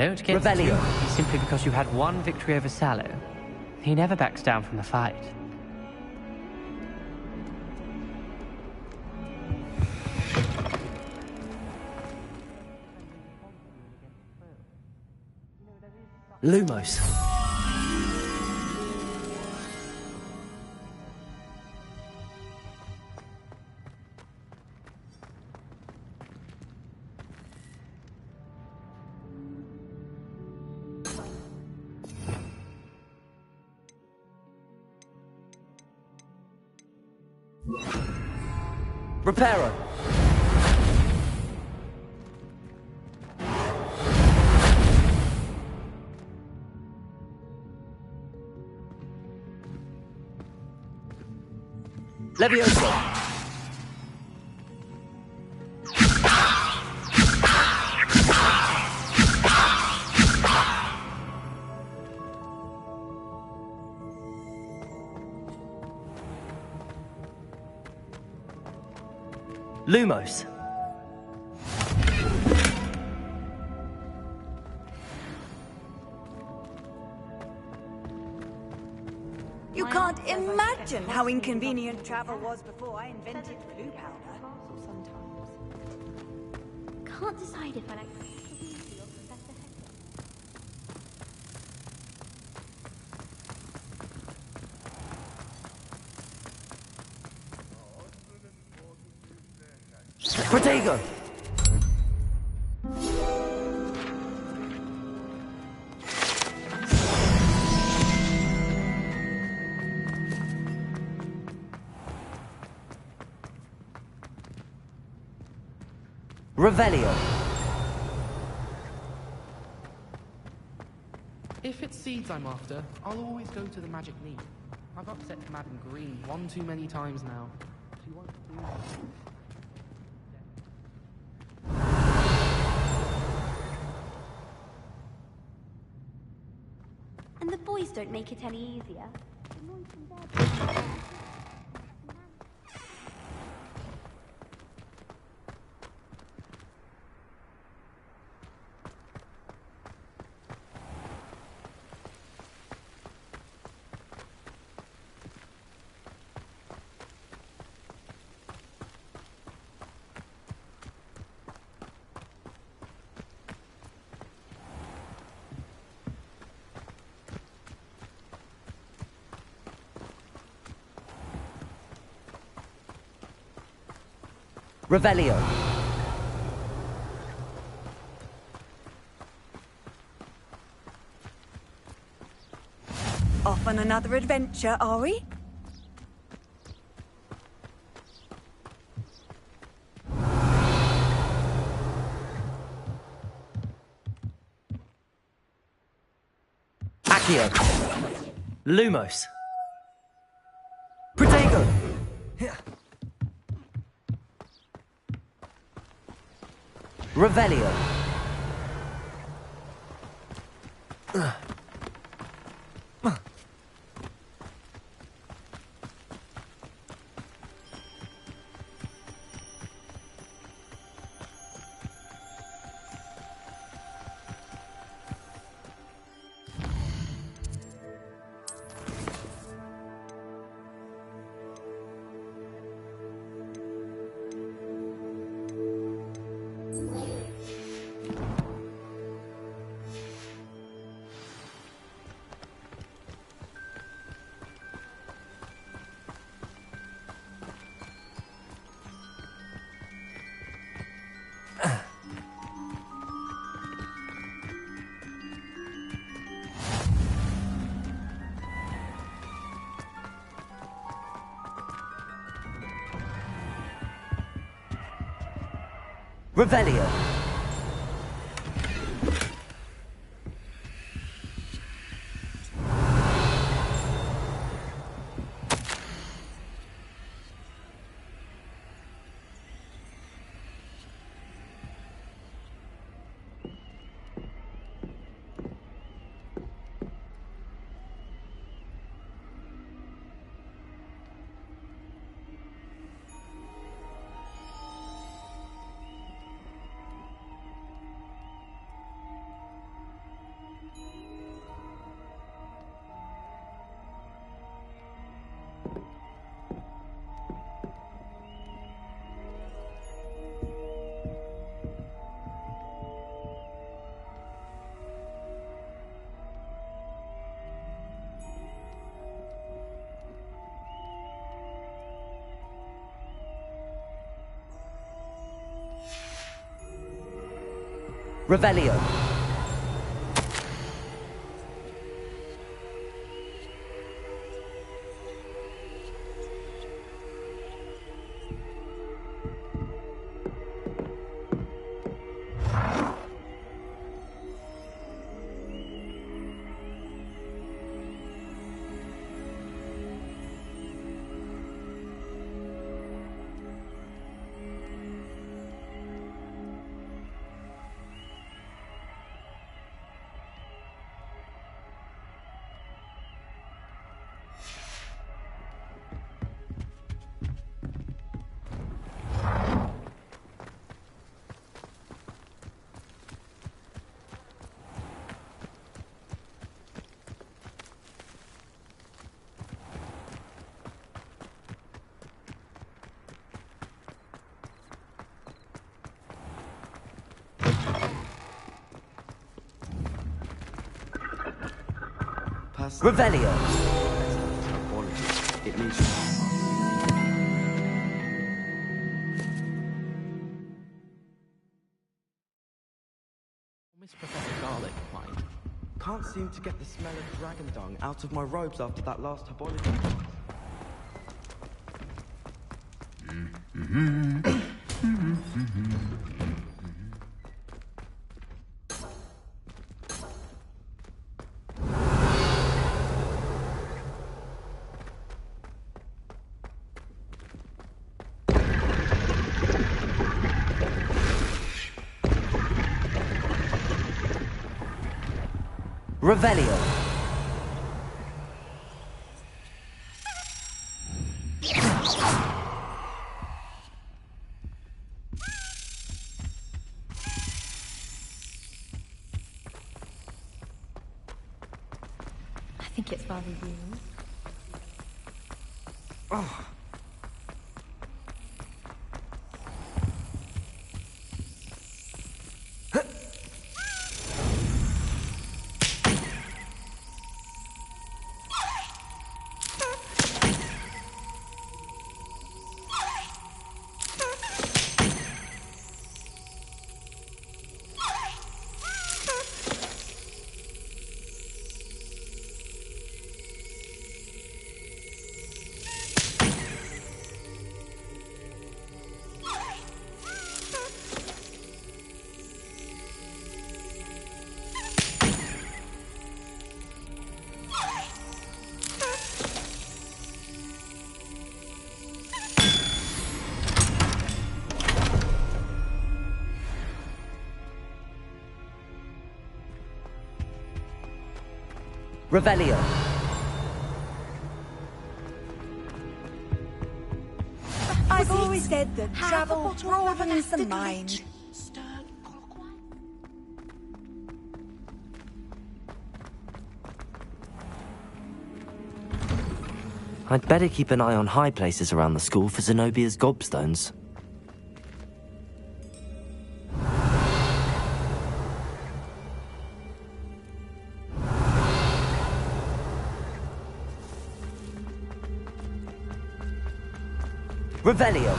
Don't get Revelio. too simply because you had one victory over Sallow. He never backs down from the fight. Lumos. Reparo. Levioso. Lumos. You can't imagine how inconvenient travel was before I invented blue powder. Can't decide if I like Professor Weasley or Professor Heck. Protego. Revelio. If it's seeds I'm after, I'll always go to the magic needle. I've upset Madam Green one too many times now. She won't do it. And the boys don't make it any easier. Revelio. Off on another adventure, are we? Accio. Lumos. Protego. Revelio. Revelio. Revelio. Revelio. It means Miss Professor Garlic, mind. can't seem to get the smell of dragon dung out of my robes after that last herbology. Revelio. I think it's rather you. Revelio. I've always said that travel broadens the mind. I'd better keep an eye on high places around the school for Zenobia's gobstones. Revelio.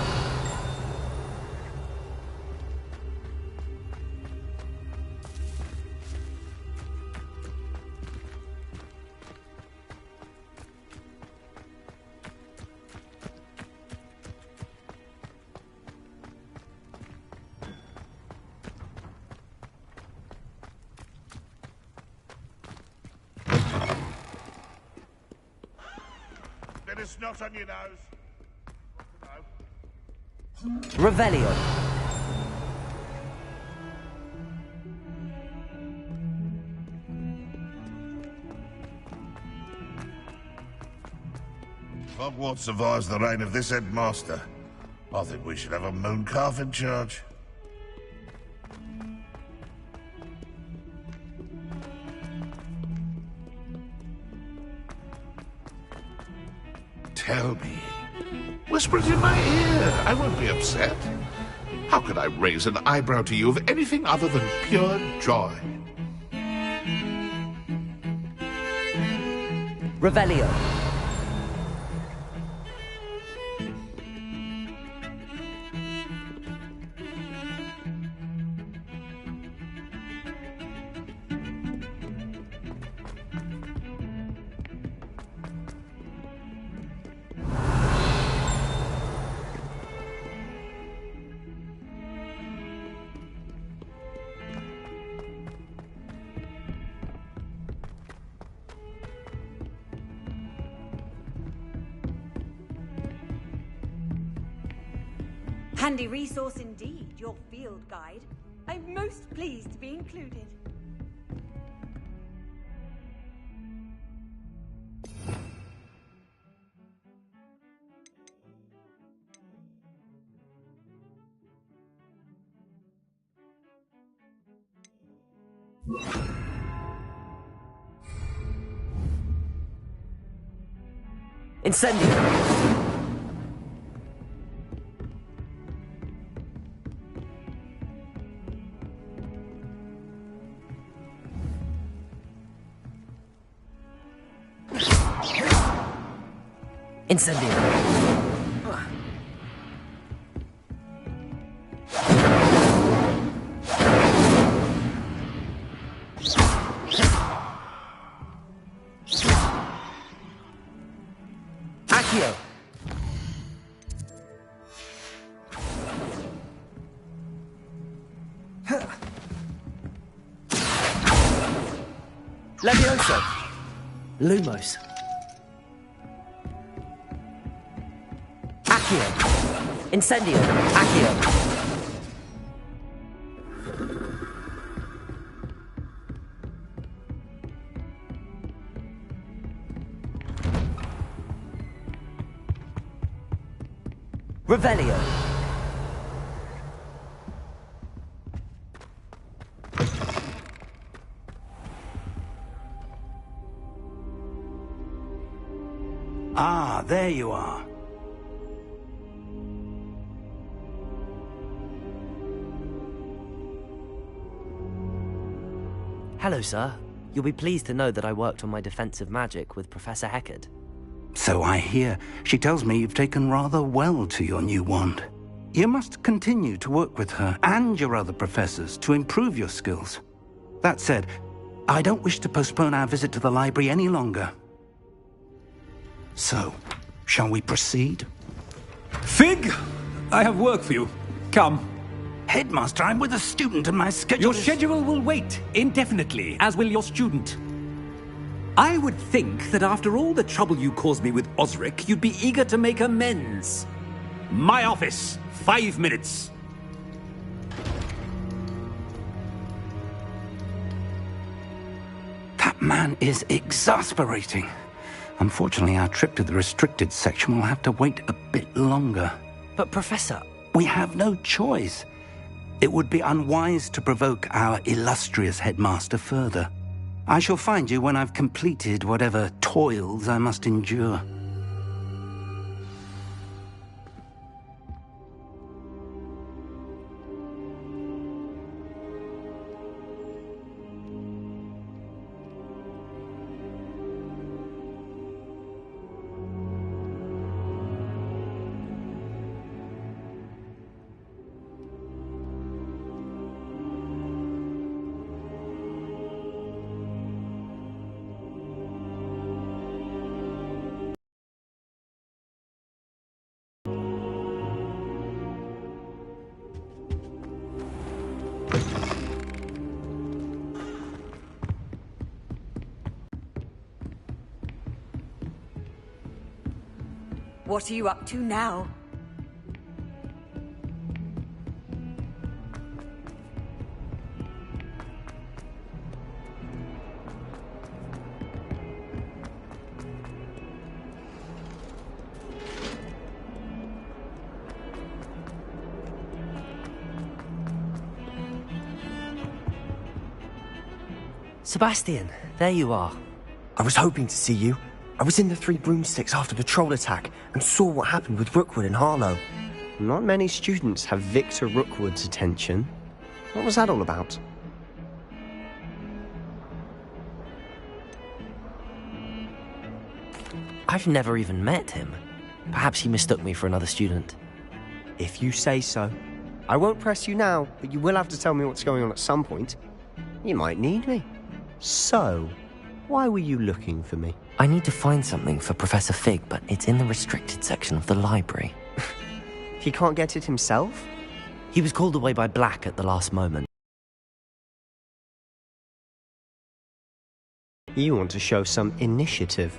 Bit of snot on your nose. Revelio. Hogwarts survives the reign of this headmaster. I think we should have a moon calf in charge. Tell me. Whisper it in my ear. I won't be upset. How could I raise an eyebrow to you of anything other than pure joy? Revelio. Handy resource indeed, your field guide. I'm most pleased to be included. Incendio! Incendio! Accio! Levioso! Lumos! Accio! Incendio! Accio! Revelio! Ah, there you are. Hello, sir. You'll be pleased to know that I worked on my defensive magic with Professor Heckard. So I hear. She tells me you've taken rather well to your new wand. You must continue to work with her and your other professors to improve your skills. That said, I don't wish to postpone our visit to the library any longer. So, shall we proceed? Fig! I have work for you. Come. Headmaster, I'm with a student and my schedule Your schedule will wait indefinitely, as will your student. I would think that after all the trouble you caused me with Osric, you'd be eager to make amends. My office, 5 minutes. That man is exasperating. Unfortunately, our trip to the restricted section will have to wait a bit longer. But, Professor... We have no choice. It would be unwise to provoke our illustrious headmaster further. I shall find you when I've completed whatever toils I must endure. What are you up to now? Sebastian, there you are. I was hoping to see you. I was in the Three Broomsticks after the troll attack and saw what happened with Rookwood and Harlow. Not many students have Victor Rookwood's attention. What was that all about? I've never even met him. Perhaps he mistook me for another student. If you say so. I won't press you now, but you will have to tell me what's going on at some point. You might need me. So, why were you looking for me? I need to find something for Professor Fig, but it's in the restricted section of the library. He can't get it himself? He was called away by Black at the last moment. You want to show some initiative.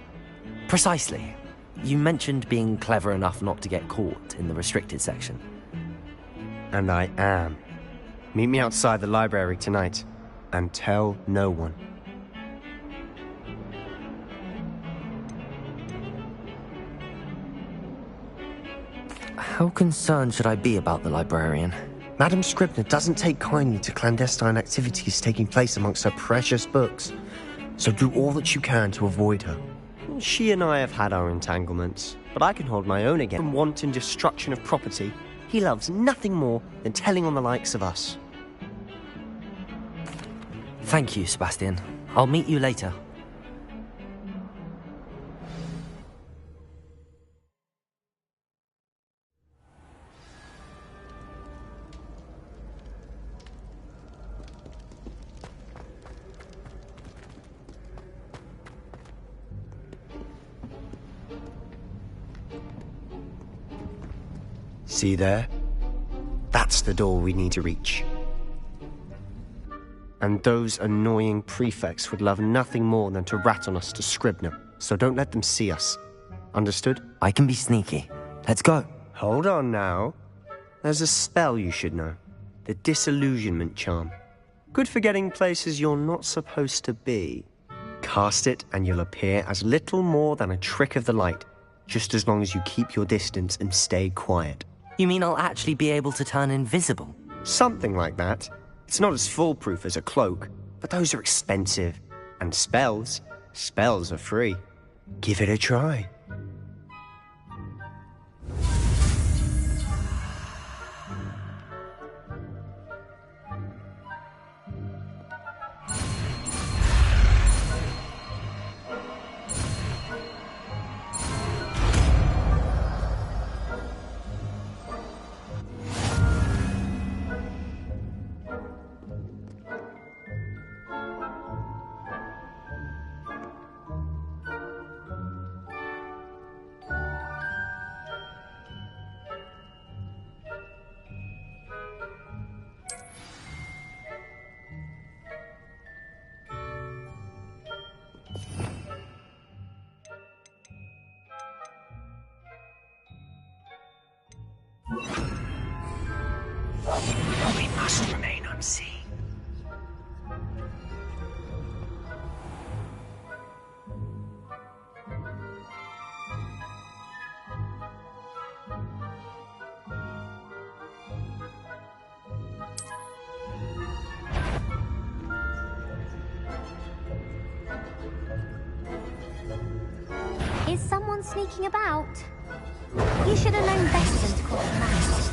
Precisely. You mentioned being clever enough not to get caught in the restricted section. And I am. Meet me outside the library tonight, and tell no one. How concerned should I be about the librarian? Madame Scribner doesn't take kindly to clandestine activities taking place amongst her precious books, so do all that you can to avoid her. She and I have had our entanglements, but I can hold my own again. From wanton destruction of property, he loves nothing more than telling on the likes of us. Thank you, Sebastian. I'll meet you later. See there? That's the door we need to reach. And those annoying prefects would love nothing more than to rat on us to Scribner, so don't let them see us. Understood? I can be sneaky. Let's go. Hold on now. There's a spell you should know. The Disillusionment Charm. Good for getting places you're not supposed to be. Cast it and you'll appear as little more than a trick of the light, just as long as you keep your distance and stay quiet. You mean I'll actually be able to turn invisible? Something like that. It's not as foolproof as a cloak, but those are expensive. And spells are free. Give it a try. We must remain unseen. Is someone sneaking about? You should have known better than to call them out.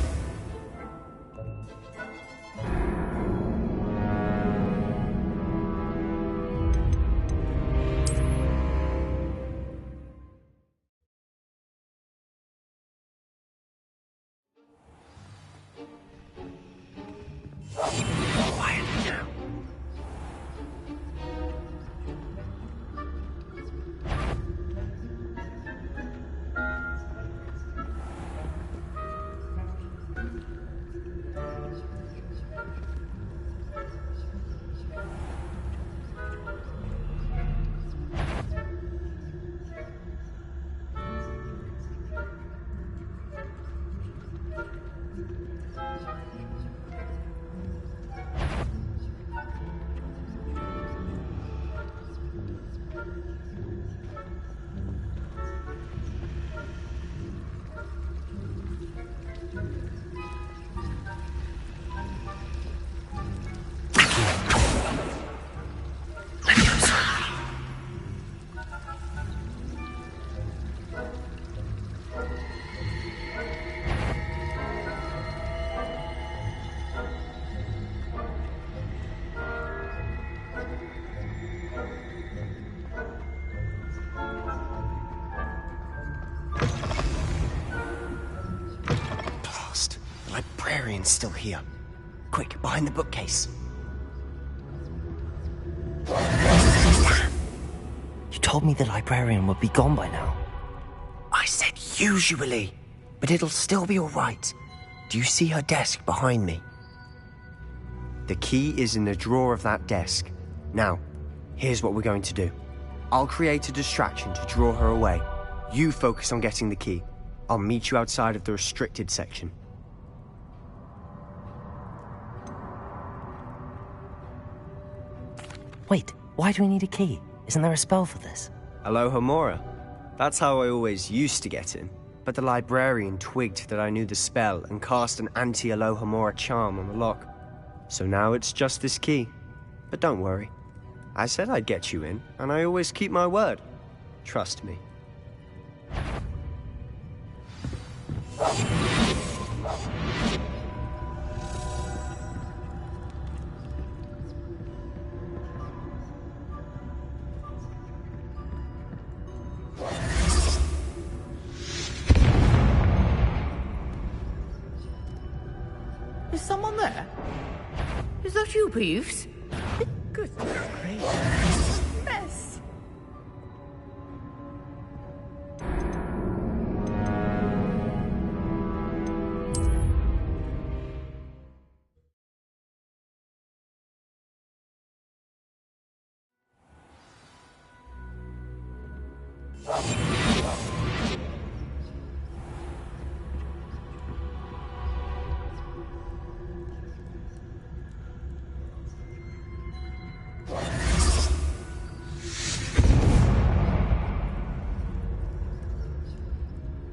Quiet now. Librarian's still here. Quick, behind the bookcase. Damn! You told me the librarian would be gone by now. I said usually, but it'll still be all right. Do you see her desk behind me? The key is in the drawer of that desk. Now, here's what we're going to do. I'll create a distraction to draw her away. You focus on getting the key. I'll meet you outside of the restricted section. Wait, why do we need a key? Isn't there a spell for this? Alohomora. That's how I always used to get in. But the librarian twigged that I knew the spell and cast an anti-Alohomora charm on the lock. So now it's just this key. But don't worry. I said I'd get you in, and I always keep my word. Trust me. Is someone there? Is that you, Peeves? Goodness gracious. Mess.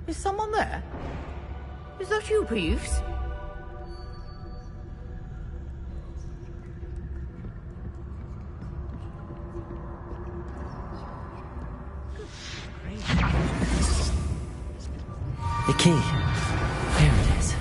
Is someone there? Is that you, Peeves? The key. Here it is.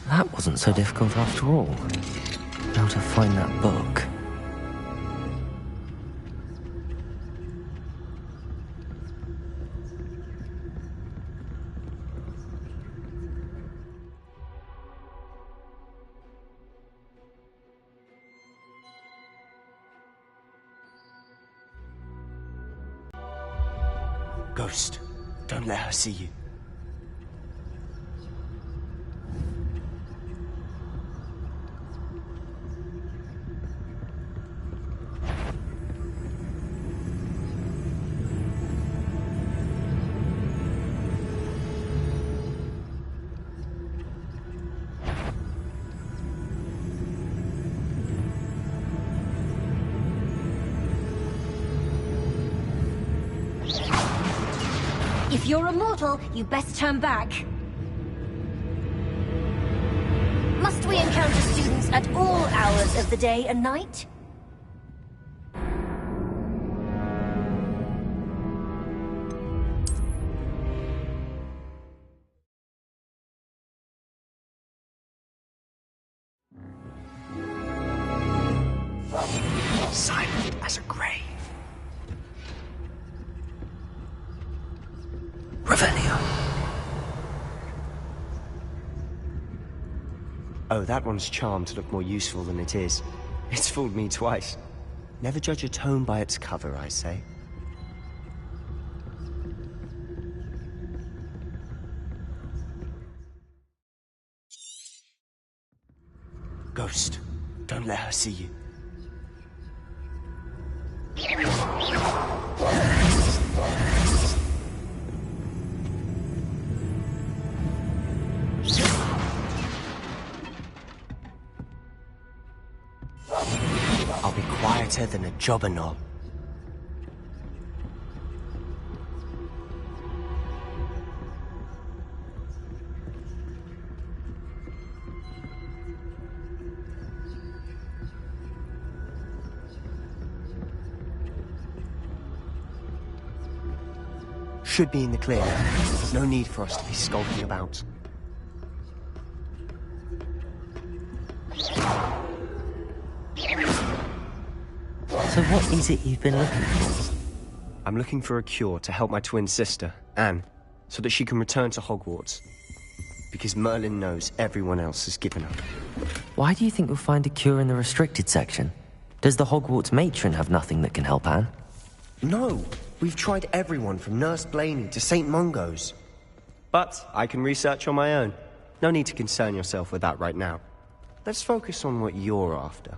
That wasn't so difficult after all. How to find that book. Ghost, don't let her see you. If you're a mortal, you best turn back. Must we encounter students at all hours of the day and night? Silent as a grave. Revelio. Oh, that one's charmed to look more useful than it is. It's fooled me twice. Never judge a tome by its cover, I say. Ghost, don't let her see you. I'll be quieter than a jobberknoll. Should be in the clear now. No need for us to be skulking about. So what is it you've been looking for? I'm looking for a cure to help my twin sister, Anne, so that she can return to Hogwarts. Because Merlin knows everyone else has given up. Why do you think you'll find a cure in the restricted section? Does the Hogwarts matron have nothing that can help Anne? No! We've tried everyone from Nurse Blaney to St. Mungo's. But I can research on my own. No need to concern yourself with that right now. let's focus on what you're after.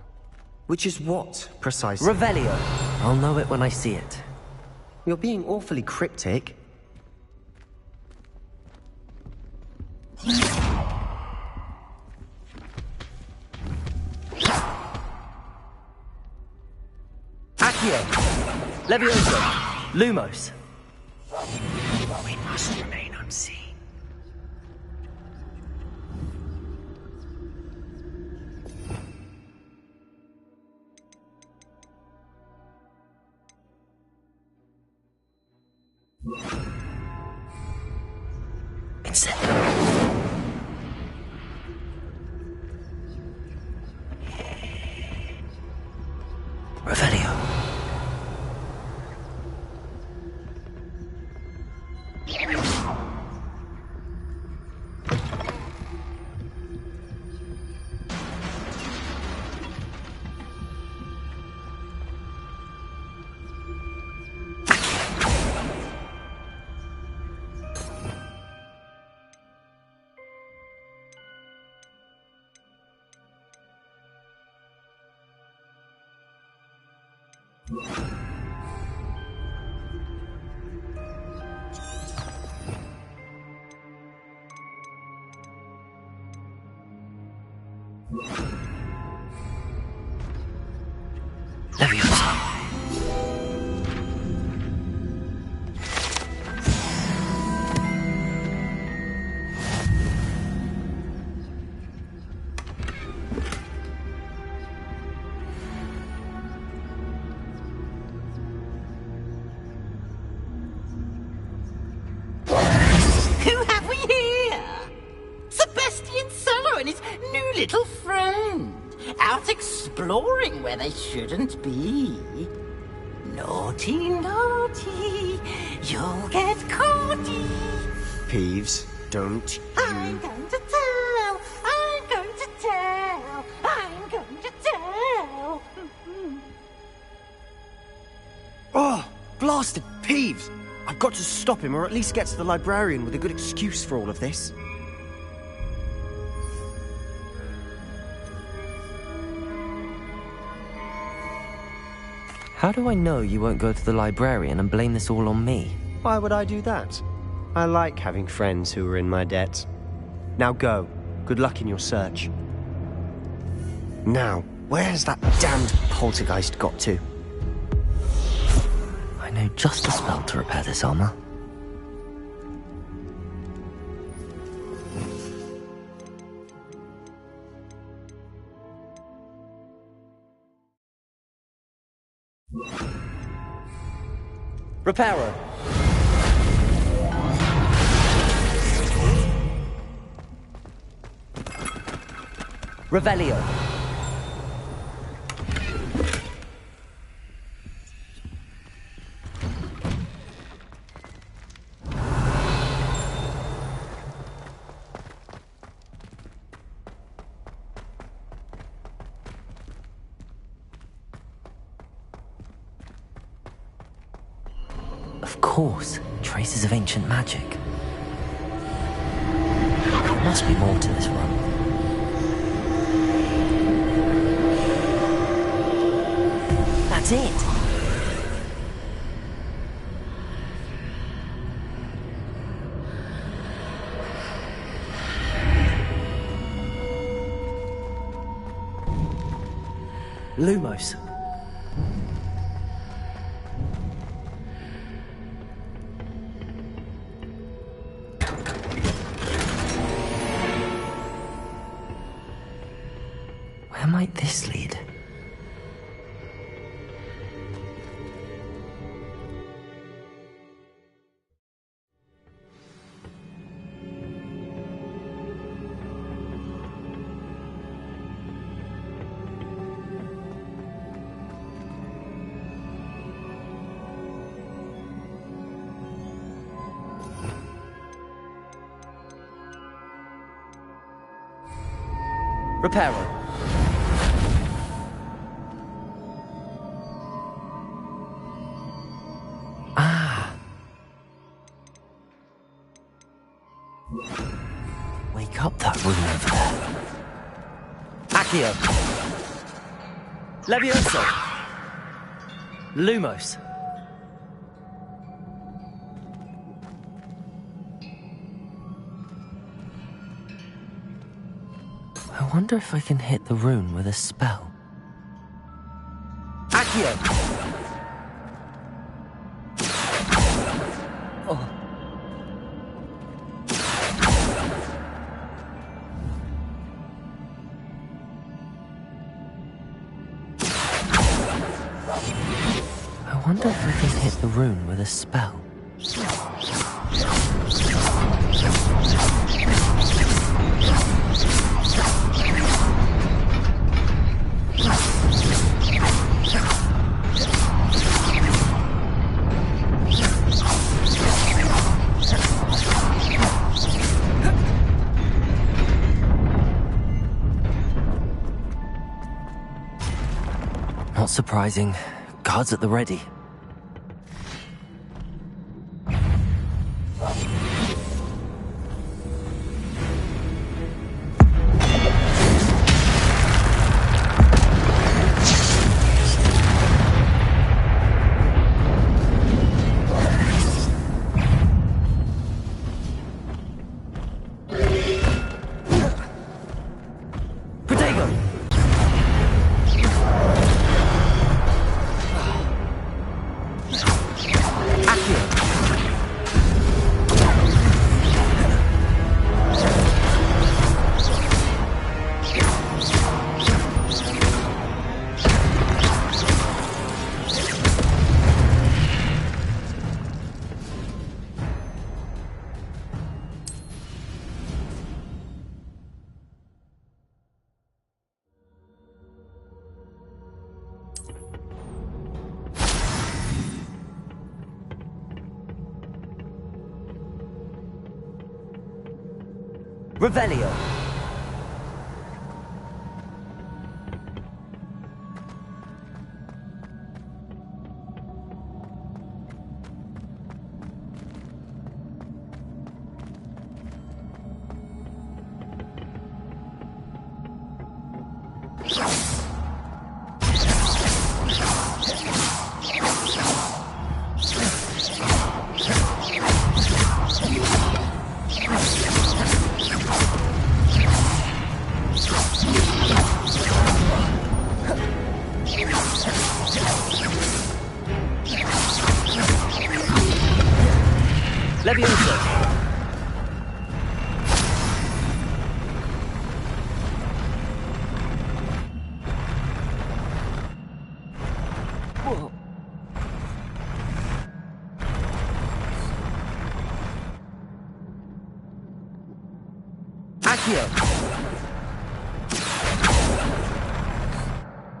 Which is what, precisely? Revelio. I'll know it when I see it. You're being awfully cryptic. Accio. Levioso. Lumos. We must remain unseen. Revelio. Who have we here? Sebastian Solo and his new little friend. Out exploring where they shouldn't be. Naughty, naughty. You'll get caughty. Peeves, don't you... I'm going to tell. I'm going to tell. I'm going to tell. Oh, blasted Peeves! I've got to stop him, or at least get to the librarian with a good excuse for all of this. How do I know you won't go to the librarian and blame this all on me? Why would I do that? I like having friends who are in my debt. Now go. Good luck in your search. Now, where's that damned poltergeist got to? I know just a spell to repair this armor. Reparo. Revelio. Of course, traces of ancient magic. There must be more to this run. That's it! Lumos. Where might this lead? Reparo. Ah. Wake up that room over there. Accio. Levioso. Lumos. I wonder if I can hit the rune with a spell. Accio. Oh. I wonder if I can hit the rune with a spell. Not surprising. Guards at the ready. Revelio. Levioso. Whoa. Accio.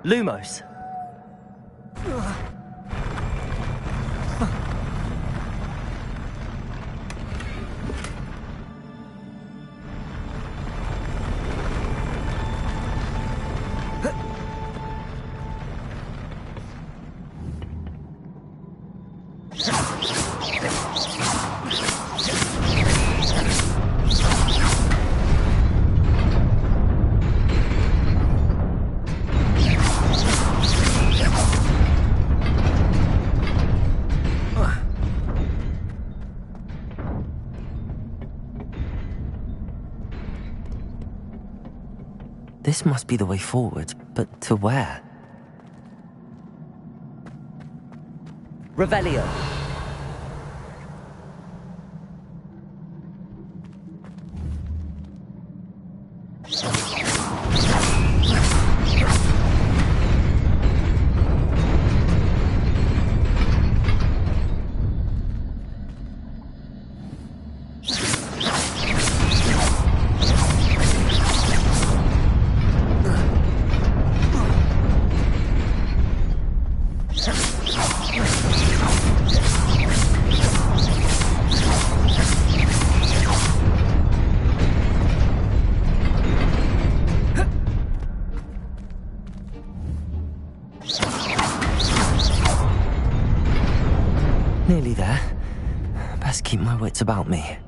Lumos. This must be the way forward, but to where? Revelio. Nearly there. Best keep my wits about me.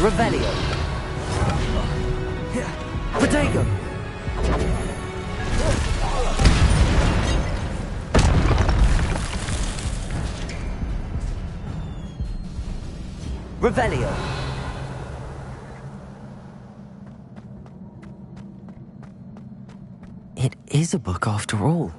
Revelio. Protego. Revelio. It is a book after all.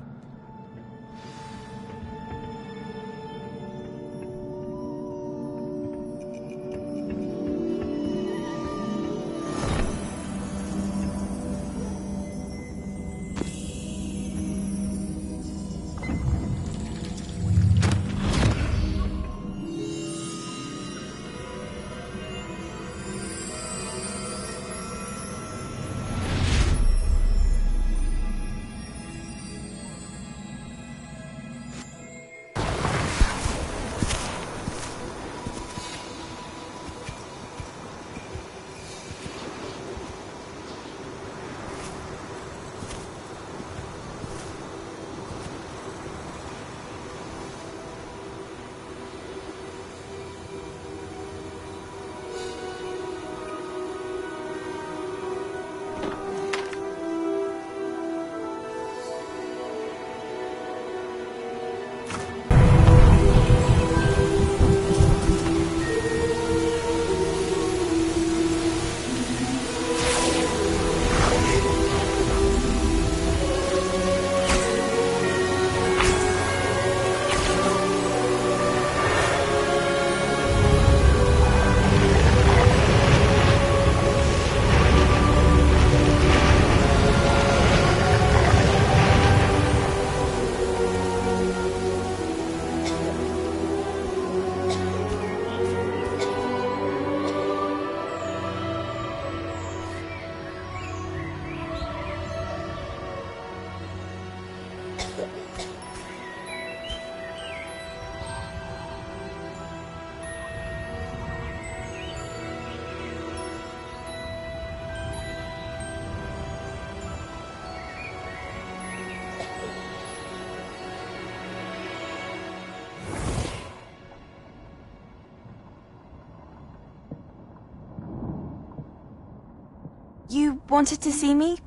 You wanted to see me?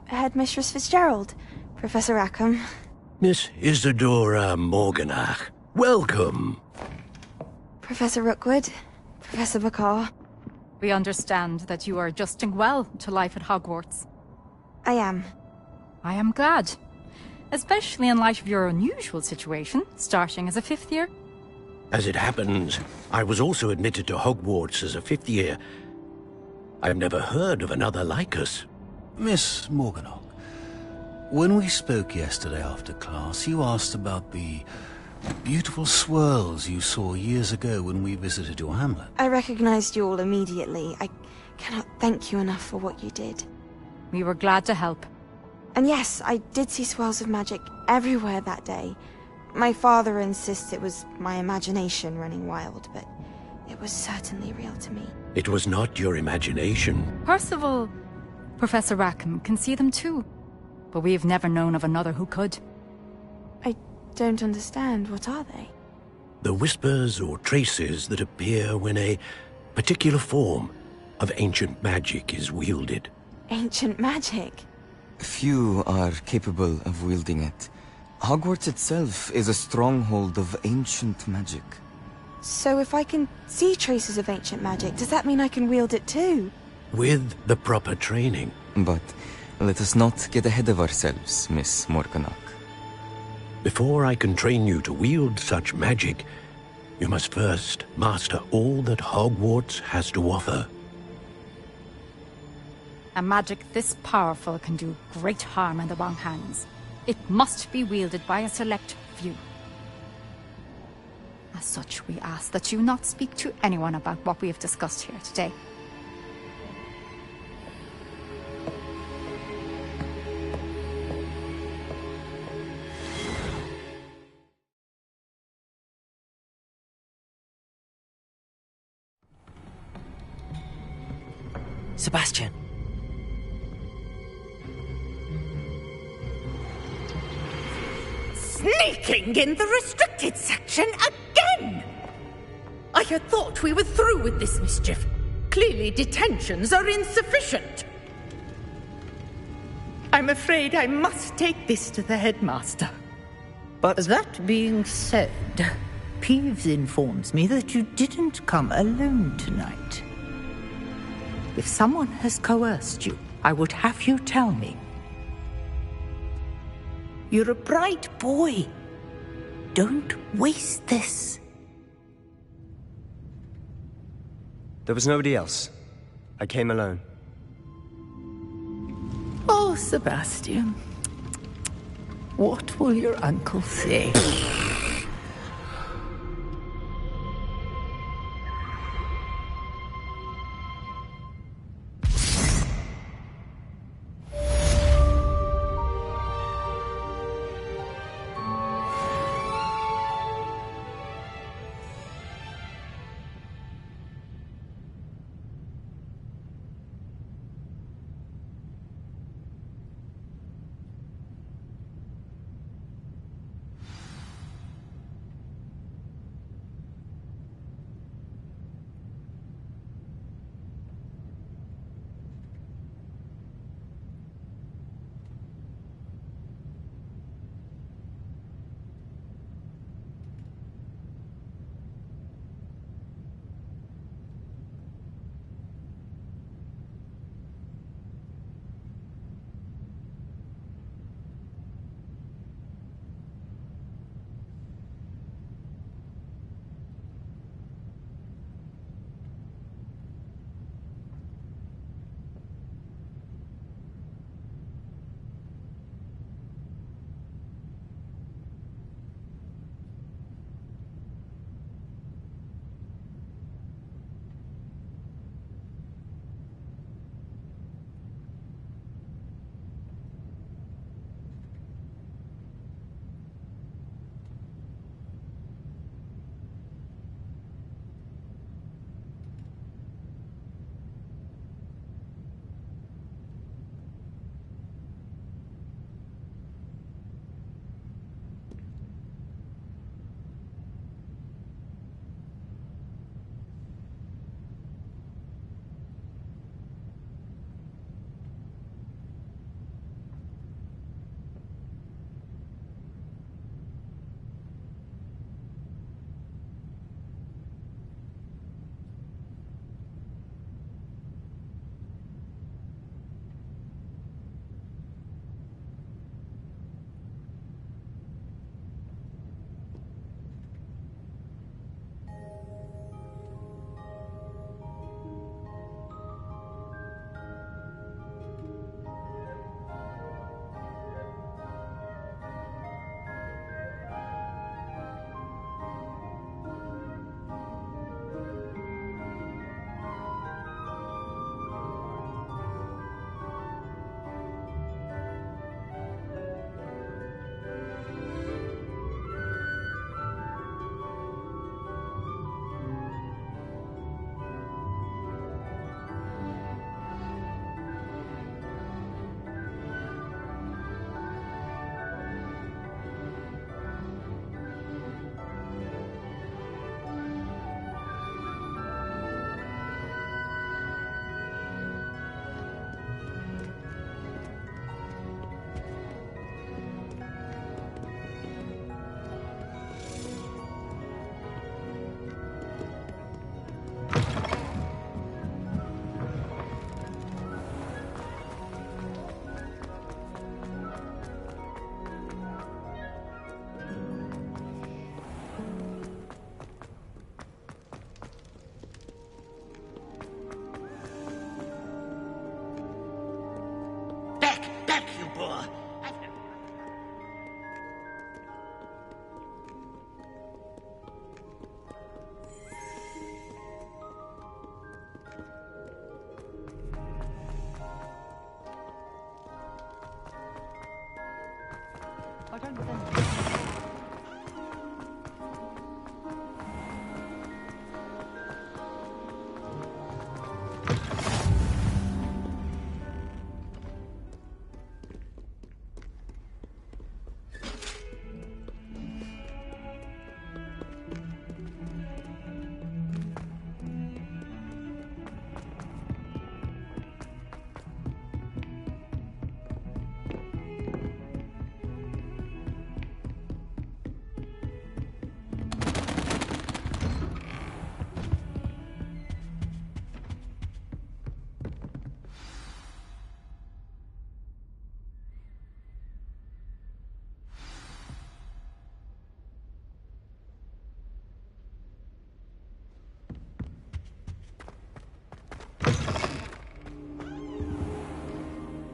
Headmistress Fitzgerald? Professor Rackham? Miss Isadora Morganach, welcome. Professor Rookwood? Professor Bakar? We understand that you are adjusting well to life at Hogwarts. I am. I am glad. Especially in light of your unusual situation, starting as a 5th year. As it happens, I was also admitted to Hogwarts as a 5th year. I've never heard of another like us. Miss Morganach, when we spoke yesterday after class, you asked about the beautiful swirls you saw years ago when we visited your hamlet. I recognized you all immediately. I cannot thank you enough for what you did. We were glad to help. And yes, I did see swirls of magic everywhere that day. My father insists it was my imagination running wild, but it was certainly real to me. It was not your imagination. Percival, Professor Rackham can see them too. But we've never known of another who could. I don't understand. What are they? The whispers or traces that appear when a particular form of ancient magic is wielded. Ancient magic? Few are capable of wielding it. Hogwarts itself is a stronghold of ancient magic. So if I can see traces of ancient magic, does that mean I can wield it too? With the proper training. But let us not get ahead of ourselves, Miss Morganach. Before I can train you to wield such magic, you must first master all that Hogwarts has to offer. A magic this powerful can do great harm in the wrong hands. It must be wielded by a select few. As such, we ask that you not speak to anyone about what we have discussed here today. Sebastian. Sneaking in the restricted section again! I had thought we were through with this mischief. Clearly, detentions are insufficient. I'm afraid I must take this to the headmaster. But that being said, Peeves informs me that you didn't come alone tonight. If someone has coerced you, I would have you tell me. You're a bright boy. Don't waste this. there was nobody else. I came alone. Oh, Sebastian. What will your uncle say?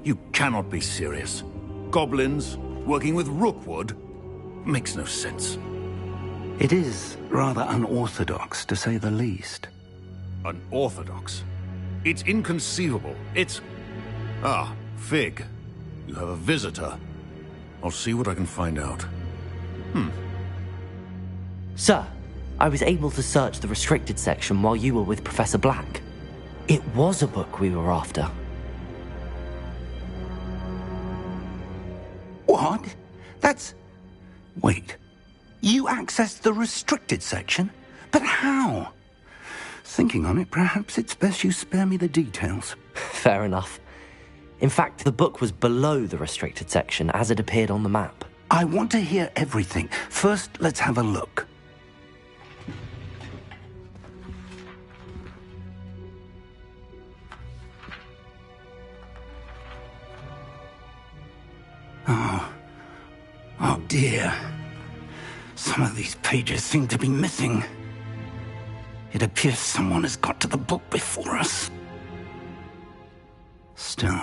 You cannot be serious. Goblins working with Rookwood? Makes no sense. It is rather unorthodox, to say the least. Unorthodox? It's inconceivable. It's... Ah, Fig. You have a visitor. I'll see what I can find out. Sir, I was able to search the restricted section while you were with Professor Black. It was a book we were after. What? That's... Wait. You accessed the restricted section? But how? Thinking on it, perhaps it's best you spare me the details. Fair enough. In fact, the book was below the restricted section as it appeared on the map. I want to hear everything. First, let's have a look. Oh dear. Some of these pages seem to be missing. It appears someone has got to the book before us. Still,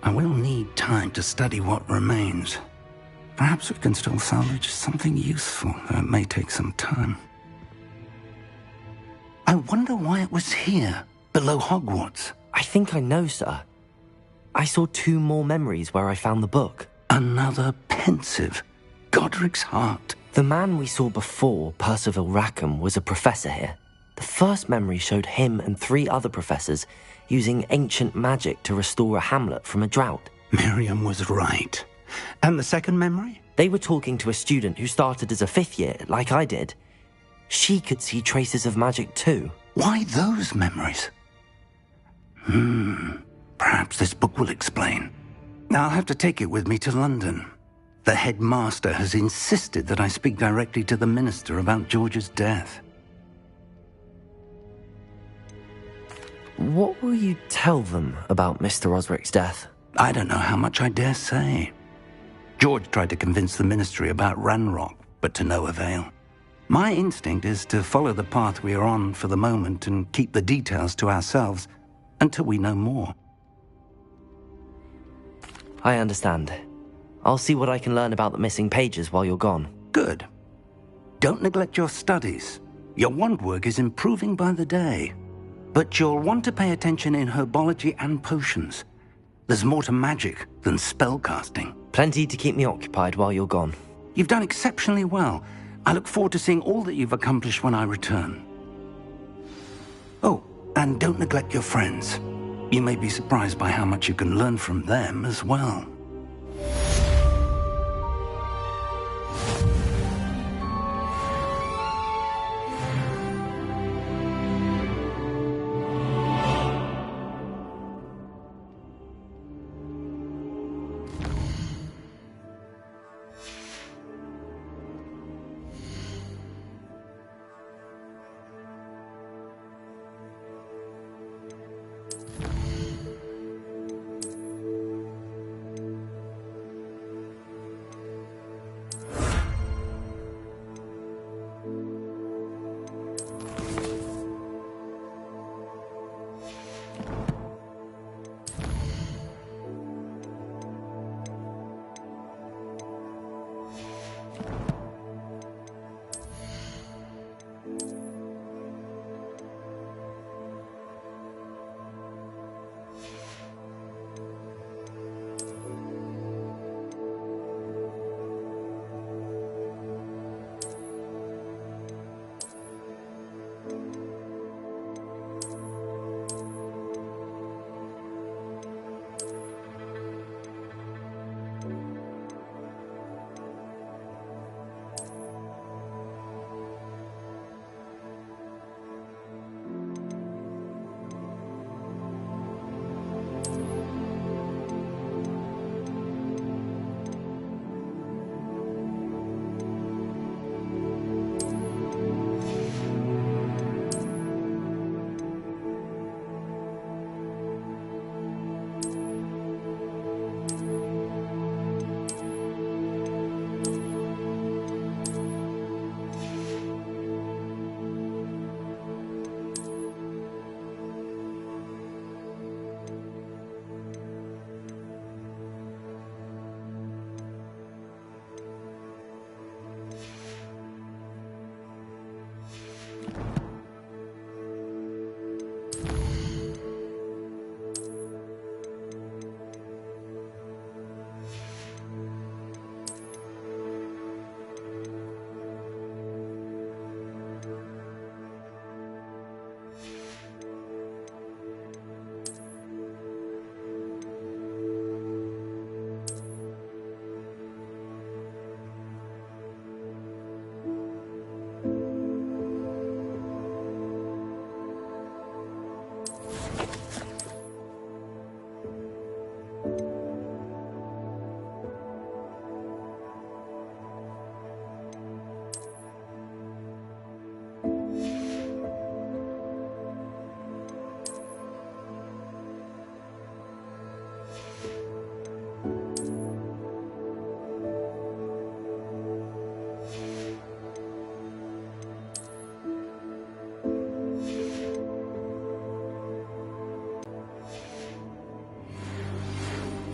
I will need time to study what remains. Perhaps we can still salvage something useful, though it may take some time. I wonder why it was here, below Hogwarts. I think I know, sir. I saw 2 more memories where I found the book. Another pensive. Godric's heart. The man we saw before, Percival Rackham, was a professor here. The first memory showed him and 3 other professors using ancient magic to restore a hamlet from a drought. Miriam was right. And the second memory? They were talking to a student who started as a 5th year, like I did. She could see traces of magic too. Why those memories? Perhaps this book will explain. I'll have to take it with me to London. The headmaster has insisted that I speak directly to the minister about George's death. What will you tell them about Mr. Osric's death? I don't know how much I dare say. George tried to convince the ministry about Ranrock, but to no avail. My instinct is to follow the path we are on for the moment and keep the details to ourselves until we know more. I understand. I'll see what I can learn about the missing pages while you're gone. Good. Don't neglect your studies. Your wand work is improving by the day. But you'll want to pay attention in herbology and potions. There's more to magic than spellcasting. Plenty to keep me occupied while you're gone. You've done exceptionally well. I look forward to seeing all that you've accomplished when I return. Oh, and don't neglect your friends. You may be surprised by how much you can learn from them as well.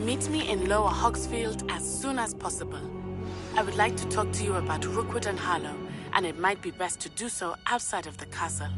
Meet me in Lower Hogsfield as soon as possible. I would like to talk to you about Rookwood and Harlow, and it might be best to do so outside of the castle.